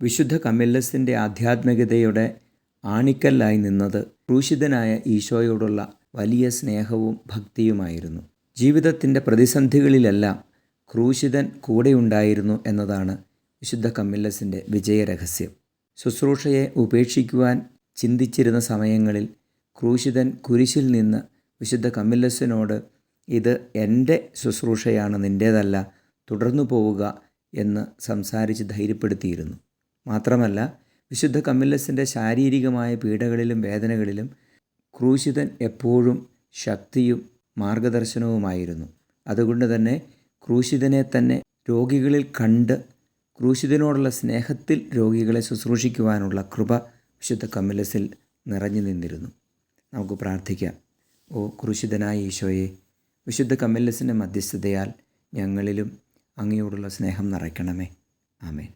വിശുദ്ധ കമില്ലസിൻ്റെ ആധ്യാത്മികതയുടെ ആണിക്കല്ലായി നിന്നത് ക്രൂശിതനായ ഈശോയോടുള്ള വലിയ സ്നേഹവും ഭക്തിയുമായിരുന്നു. ജീവിതത്തിൻ്റെ പ്രതിസന്ധികളിലെല്ലാം ക്രൂശിതൻ കൂടെയുണ്ടായിരുന്നു എന്നതാണ് വിശുദ്ധ കമില്ലസിൻ്റെ വിജയരഹസ്യം. ശുശ്രൂഷയെ ഉപേക്ഷിക്കുവാൻ ചിന്തിച്ചിരുന്ന സമയങ്ങളിൽ ക്രൂശിതൻ കുരിശിൽ നിന്ന് വിശുദ്ധ കമില്ലസിനോട് ഇത് എൻ്റെ ശുശ്രൂഷയാണ്, നിൻ്റേതല്ല, തുടർന്നു പോവുക എന്ന് സംസാരിച്ച് ധൈര്യപ്പെടുത്തിയിരുന്നു. മാത്രമല്ല, വിശുദ്ധ കമില്ലസിൻ്റെ ശാരീരികമായ പീഡകളിലും വേദനകളിലും ക്രൂശിതൻ എപ്പോഴും ശക്തിയും മാർഗദർശനവുമായിരുന്നു. അതുകൊണ്ട് തന്നെ ക്രൂശിതനെ തന്നെ രോഗികളിൽ കണ്ട് ക്രൂശിതനോടുള്ള സ്നേഹത്തിൽ രോഗികളെ ശുശ്രൂഷിക്കുവാനുള്ള കൃപ വിശുദ്ധ കമില്ലസിൽ നിറഞ്ഞു നിന്നിരുന്നു. നമുക്ക് പ്രാർത്ഥിക്കാം. ഓ ക്രൂശിതനായ ഈശോയെ, വിശുദ്ധ കമില്ലസിൻ്റെ മധ്യസ്ഥതയാൽ ഞങ്ങളിലും അങ്ങയോടുള്ള സ്നേഹം നിറയ്ക്കണമേ. ആമേൻ.